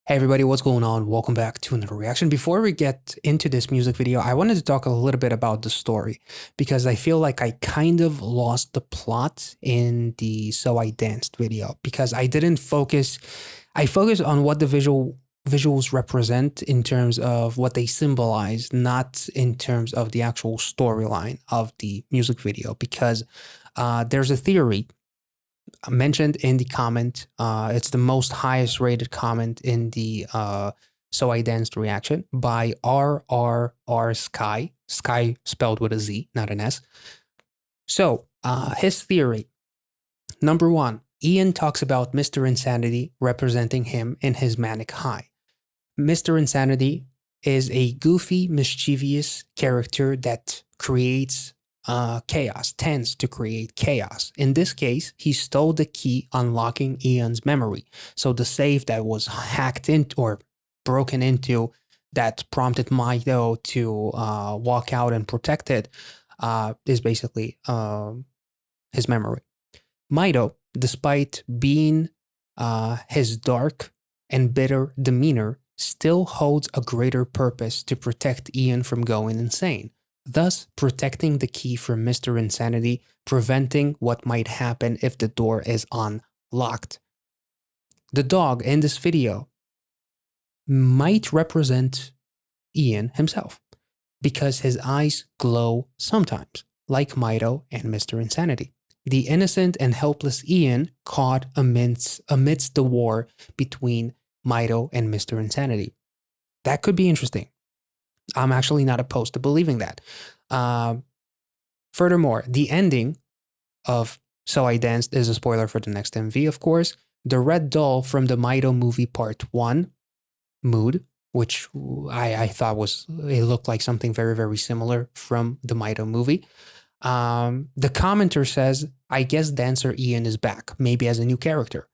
Hey everybody, what's going on? Welcome back to another reaction. Before we get into this music video, I wanted to talk a little bit about the story because I feel like I kind of lost the plot in the So I Danced video because I didn't focus. I focused on what the visuals represent in terms of what they symbolize, not in terms of the actual storyline of the music video, because there's a theory mentioned in the comment. It's the most highest rated comment in the So I Danced reaction by RRR Sky. Sky spelled with a Z, not an S. So his theory. Number one, Ian talks about Mr. Insanity representing him in his manic high. Mr. Insanity is a goofy, mischievous character that creates chaos, tends to create chaos. In this case, he stole the key unlocking Ian's memory. So the safe that was hacked into or broken into that prompted Mito to walk out and protect it is basically his memory. Mito, despite being his dark and bitter demeanor, still holds a greater purpose to protect Ian from going insane, thus protecting the key from Mr. Insanity, preventing what might happen if the door is unlocked. The dog in this video might represent Ian himself, because his eyes glow sometimes, like Mito and Mr. Insanity. The innocent and helpless Ian caught amidst the war between Mito and Mr. Insanity. That could be interesting. I'm actually not opposed to believing that. Furthermore, the ending of So I Danced is a spoiler for the next MV, of course. The red doll from the Mito movie part 1, Mood, which I thought it looked like something very, very similar from the Mito movie. The commenter says, I guess Dancer Ian is back, maybe as a new character.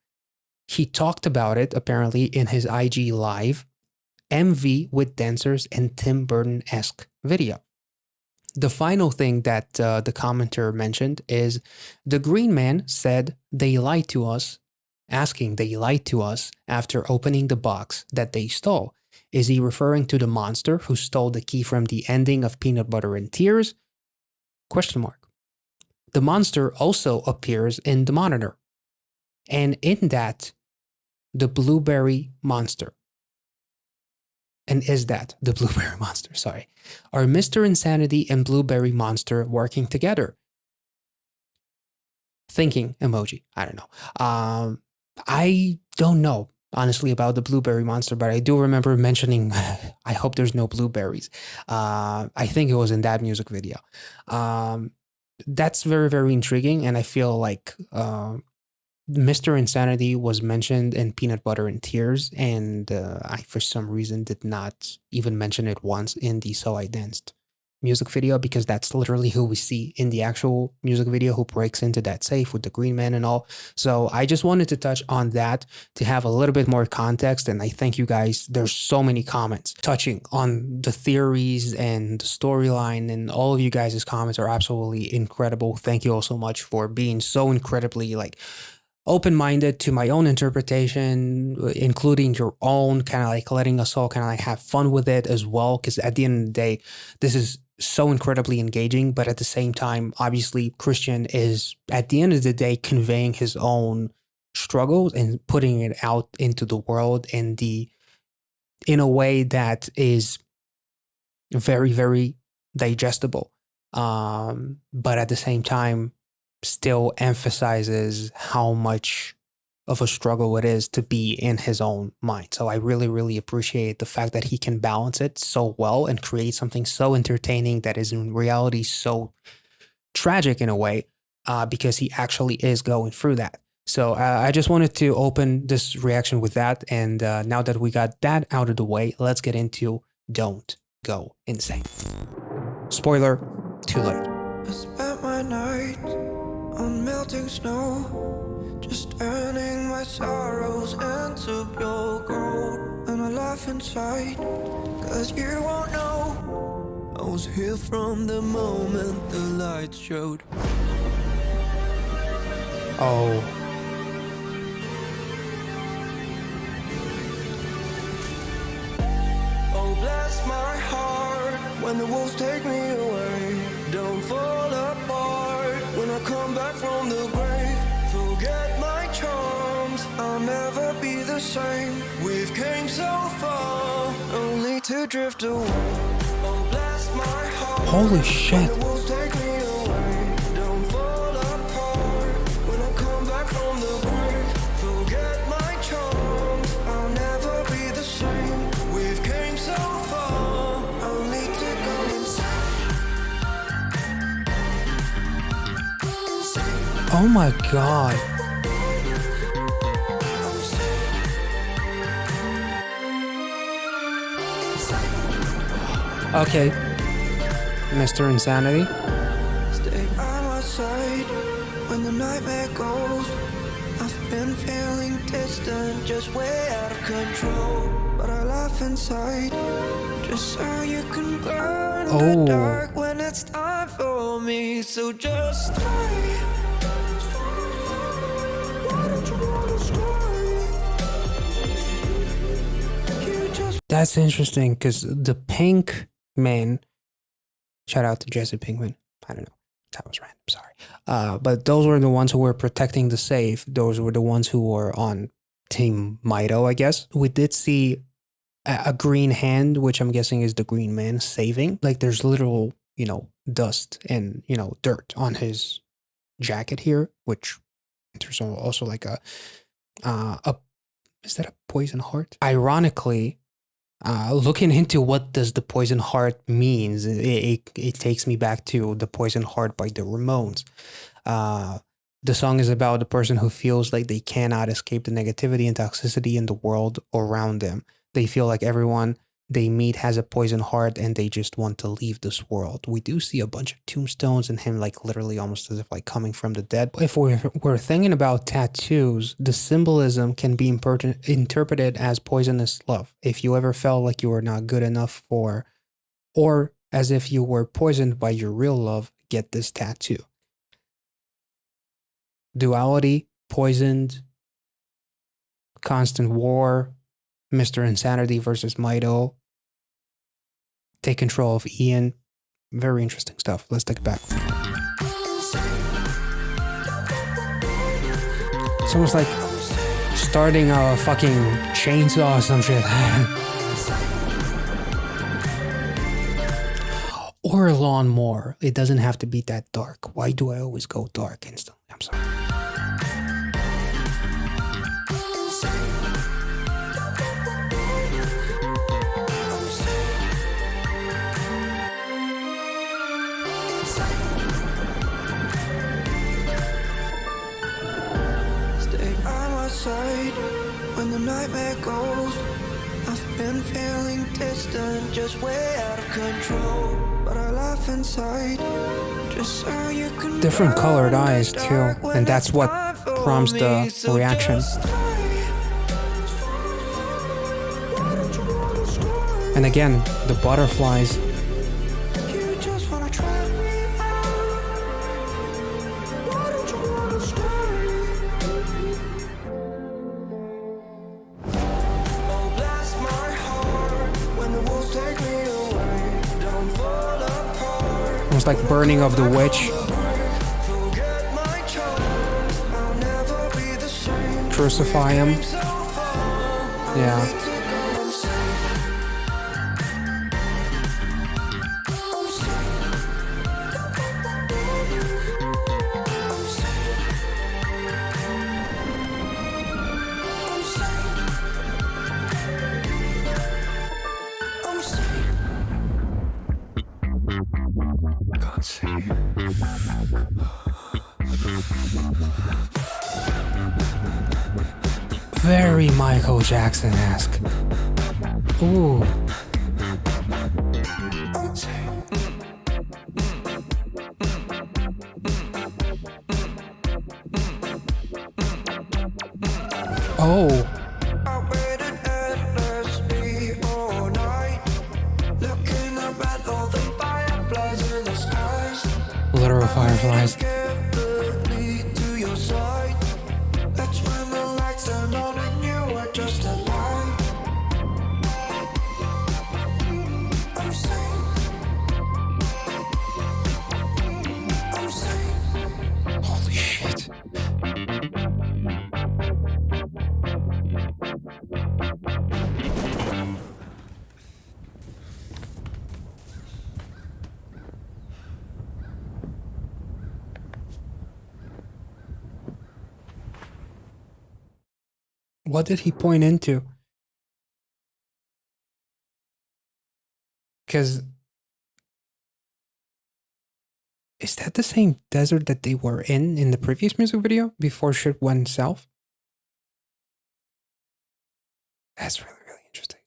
He talked about it apparently in his IG live MV with dancers and Tim Burton-esque video. The final thing that the commenter mentioned is the Green Man said they lied to us, asking they lied to us after opening the box that they stole. Is he referring to the monster who stole the key from the ending of Peanut Butter and Tears? Question mark. The monster also appears in the monitor. And in that, the Blueberry Monster. And is that the Blueberry Monster? Sorry. Are Mr. Insanity and Blueberry Monster working together? Thinking emoji. I don't know. I don't know, honestly, about the Blueberry Monster, but I do remember mentioning, I hope there's no blueberries. I think it was in that music video. That's very, very intriguing. And I feel like Mr. Insanity was mentioned in Peanut Butter and Tears, and I, for some reason, did not even mention it once in the So I Danced music video, because that's literally who we see in the actual music video who breaks into that safe with the Green Man and all. So I just wanted to touch on that to have a little bit more context, and I thank you guys. There's so many comments touching on the theories and the storyline, and all of you guys' comments are absolutely incredible. Thank you all so much for being so incredibly open-minded to my own interpretation, including your own, kind of like letting us all kind of like have fun with it as well. Because at the end of the day, this is so incredibly engaging, but at the same time, obviously Christian is at the end of the day conveying his own struggles and putting it out into the world in a way that is very, very digestible. But at the same time, still emphasizes how much of a struggle it is to be in his own mind. So I really, really appreciate the fact that he can balance it so well and create something so entertaining that is in reality so tragic in a way, because he actually is going through that. So I just wanted to open this reaction with that. And now that we got that out of the way, let's get into Don't Go Insane. Spoiler, too late. I spent my night on melting snow, just turning my sorrows into pure gold. And I laugh inside, cause you won't know I was here from the moment the light showed. Oh. when the wolves take me away. Don't fall apart when I come back from the grave. Forget my charms, I'll never be the same. We've came so far, only to drift away. Oh, bless my heart. Holy shit. When the wolves take me away. Don't fall apart when I come back from the grave. Forget my charms, I'll never be the same. We've came so far, only to go insane. Oh my god. Okay, Mr. Insanity. Stay by my side when the nightmare goes. I've been feeling distant, just way out of control. But I laugh inside, just so you can burn in the dark when it's time for me. So just stay. Why don't you wanna stay? You just That's interesting because the pink men, shout out to Jesse Pinkman. I don't know. That was random. Sorry. But those were the ones who were protecting the safe. Those were the ones who were on Team Mito, I guess. We did see a green hand, which I'm guessing is the green man saving. Like there's literal, dust and, dirt on his jacket here, which there's also like is that a poison heart? Ironically, looking into what does the poison heart means, it takes me back to the Poison Heart by the Ramones. The song is about the person who feels like they cannot escape the negativity and toxicity in the world around them. They feel like everyone they meet has a poison heart and they just want to leave this world. We do see a bunch of tombstones and him like literally almost as if like coming from the dead. If we're thinking about tattoos, the symbolism can be interpreted as poisonous love. If you ever felt like you were not good enough for, or as if you were poisoned by your real love, get this tattoo. Duality, poisoned, constant war, Mr. Insanity versus Mito. Take control of Ian. Very interesting stuff. Let's take it back. It's almost like starting a fucking chainsaw or some shit. Or a lawnmower. It doesn't have to be that dark. Why do I always go dark instantly? I'm sorry. When the nightmare goes, I've been feeling distant, just way out of control. But I laugh inside, just so you can. Different colored eyes too, and that's what prompts the reaction. And again, the butterflies. Almost like burning of the witch. Crucify him. Yeah. Very Michael Jackson-esque. Ooh. Oh. Literal fireflies. What did he point into? Because is that the same desert that they were in the previous music video before shit went south? That's really, really interesting.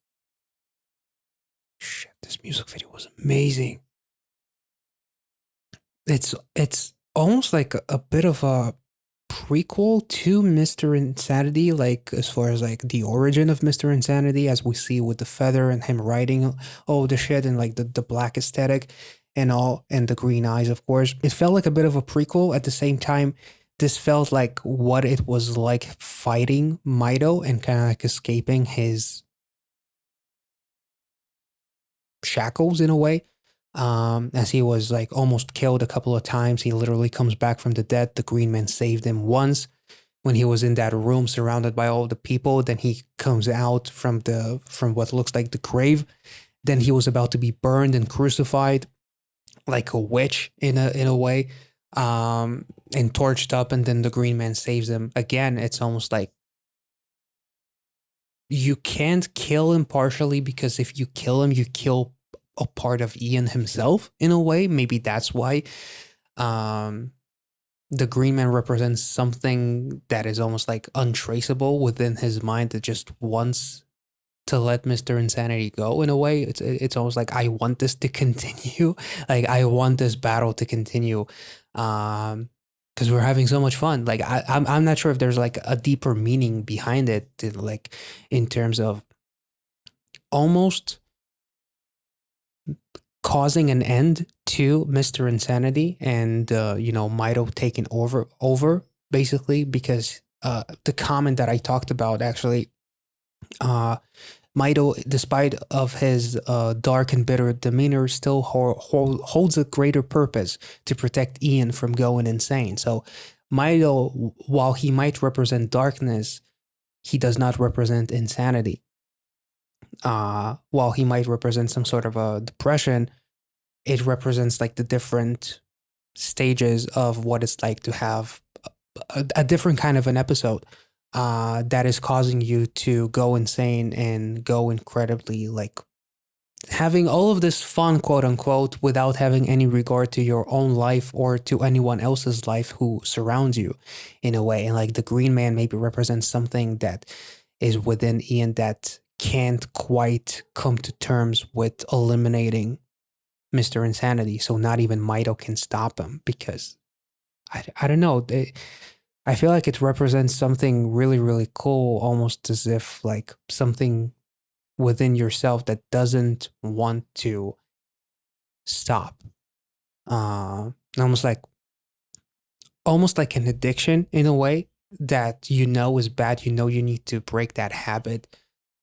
Shit, this music video was amazing. It's almost like a bit of a prequel to Mr. Insanity, like as far as like the origin of Mr. Insanity, as we see with the feather and him writing all the shit and like the black aesthetic and all, and the green eyes, of course. It felt like a bit of a prequel. At the same time, this felt like what it was like fighting Mido and kind of like escaping his shackles in a way. As he was like almost killed a couple of times. He literally comes back from the dead. The Green Man saved him once when he was in that room surrounded by all the people. Then he comes out from what looks like the grave. Then he was about to be burned and crucified like a witch in a way, and torched up. And then the Green Man saves him again. It's almost like you can't kill him partially, because if you kill him, you kill a part of Ian himself in a way. Maybe that's why the Green Man represents something that is almost like untraceable within his mind, that just wants to let Mr. Insanity go in a way. It's almost like, I want this to continue. Like, I want this battle to continue. Because we're having so much fun. Like, I'm not sure if there's like a deeper meaning behind it, like in terms of almost causing an end to Mr. Insanity and Mido taking over basically, because the comment that I talked about actually, Mido, despite of his dark and bitter demeanor, still holds a greater purpose to protect Ian from going insane. So Mido, while he might represent darkness, he does not represent insanity. While he might represent some sort of a depression, it represents like the different stages of what it's like to have a different kind of an episode that is causing you to go insane and go incredibly, like, having all of this fun, quote unquote, without having any regard to your own life or to anyone else's life who surrounds you in a way. And like the Green Man maybe represents something that is within Ian that can't quite come to terms with eliminating Mr. Insanity. So not even Mido can stop him, because I don't know. I feel like it represents something really, really cool, almost as if like something within yourself that doesn't want to stop. Almost like an addiction in a way that is bad. You need to break that habit.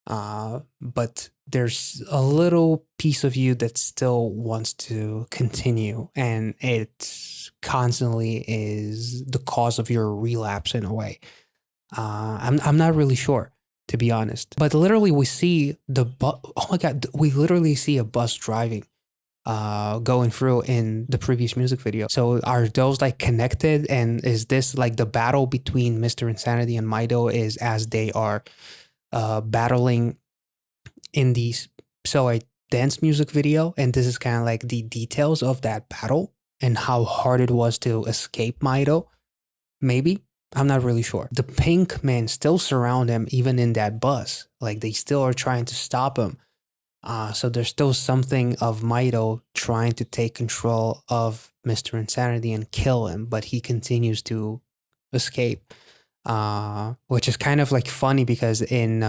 But there's a little piece of you that still wants to continue, and it constantly is the cause of your relapse in a way. I'm not really sure, to be honest. But literally, we see oh my god, we literally see a bus driving, going through in the previous music video. So are those like connected? And is this like the battle between Mr. Insanity and Mido is as they are battling in the So I Dance music video, and this is kind of like the details of that battle and how hard it was to escape Mido? Maybe. I'm not really sure. The Pink Men still surround him even in that bus. Like, they still are trying to stop him. So there's still something of Mido trying to take control of Mr. Insanity and kill him, but he continues to escape. Which is kind of like funny, because in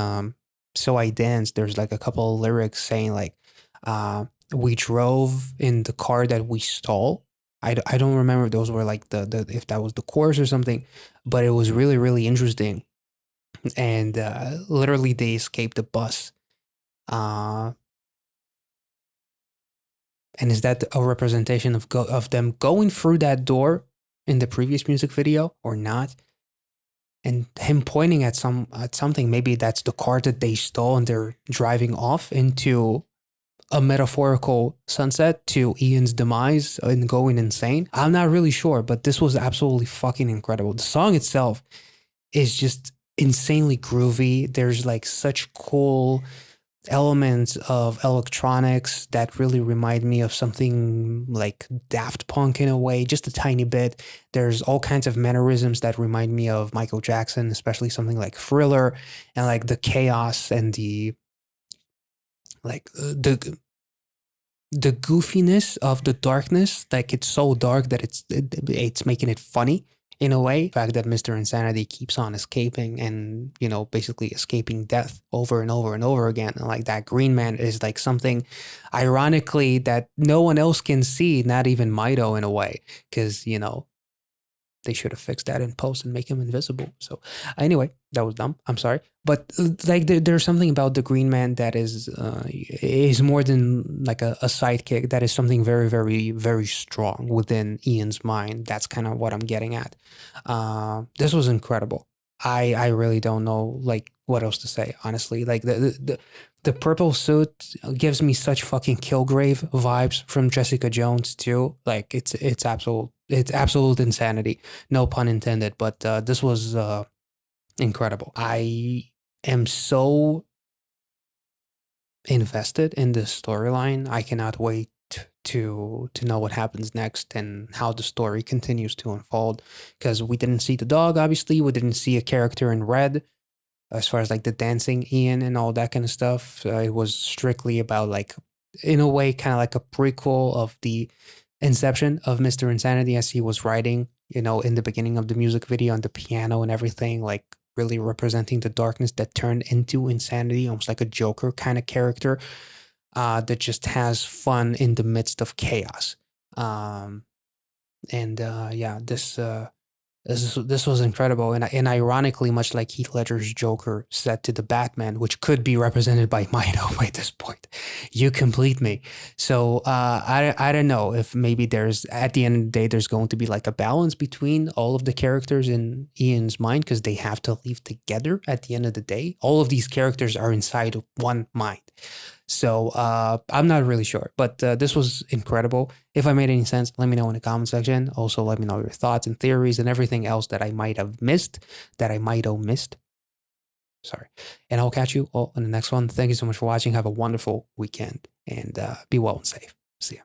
So I Dance, there's like a couple of lyrics saying like, we drove in the car that we stole. I don't remember if those were like if that was the chorus or something, but it was really, really interesting. And literally they escaped the bus. And is that a representation of them going through that door in the previous music video or not? And him pointing at something, maybe that's the car that they stole and they're driving off into a metaphorical sunset to Ian's demise and going insane. I'm not really sure, but this was absolutely fucking incredible. The song itself is just insanely groovy. There's like such cool elements of electronics that really remind me of something like Daft Punk in a way, just a tiny bit. There's all kinds of mannerisms that remind me of Michael Jackson, especially something like Thriller, and like the chaos and like the goofiness of the darkness. Like it's so dark that it's making it funny in a way. The fact that Mr. Insanity keeps on escaping and, you know, basically escaping death over and over and over again. And like that Green Man is like something ironically that no one else can see, not even Mido in a way. Cause, you know, they should have fixed that in post and make him invisible. So anyway, that was dumb. I'm sorry, but like there's something about the Green Man that is more than like a sidekick. That is something very, very, very strong within Ian's mind. That's kind of what I'm getting at. This was incredible. I really don't know like what else to say. Honestly, like the purple suit gives me such fucking Killgrave vibes from Jessica Jones too. Like it's absolute insanity. No pun intended. But this was incredible. I am so invested in this storyline. I cannot wait to know what happens next and how the story continues to unfold. Because we didn't see the dog, obviously. We didn't see a character in red as far as like the dancing Ian and all that kind of stuff. It was strictly about like, in a way, kind of like a prequel of the inception of Mr. Insanity as he was writing, you know, in the beginning of the music video on the piano and everything, like really representing the darkness that turned into insanity, almost like a Joker kind of character that just has fun in the midst of chaos. Um, and yeah, this was incredible, and ironically, much like Heath Ledger's Joker said to the Batman, which could be represented by Mido by this point, "You complete me." So I don't know if maybe there's at the end of the day there's going to be like a balance between all of the characters in Ian's mind because they have to live together at the end of the day. All of these characters are inside one mind. So I'm not really sure, but this was incredible. If I made any sense, let me know in the comment section. Also, let me know your thoughts and theories and everything else that I might have missed, that I might have missed. Sorry. And I'll catch you all in the next one. Thank you so much for watching. Have a wonderful weekend and be well and safe. See ya.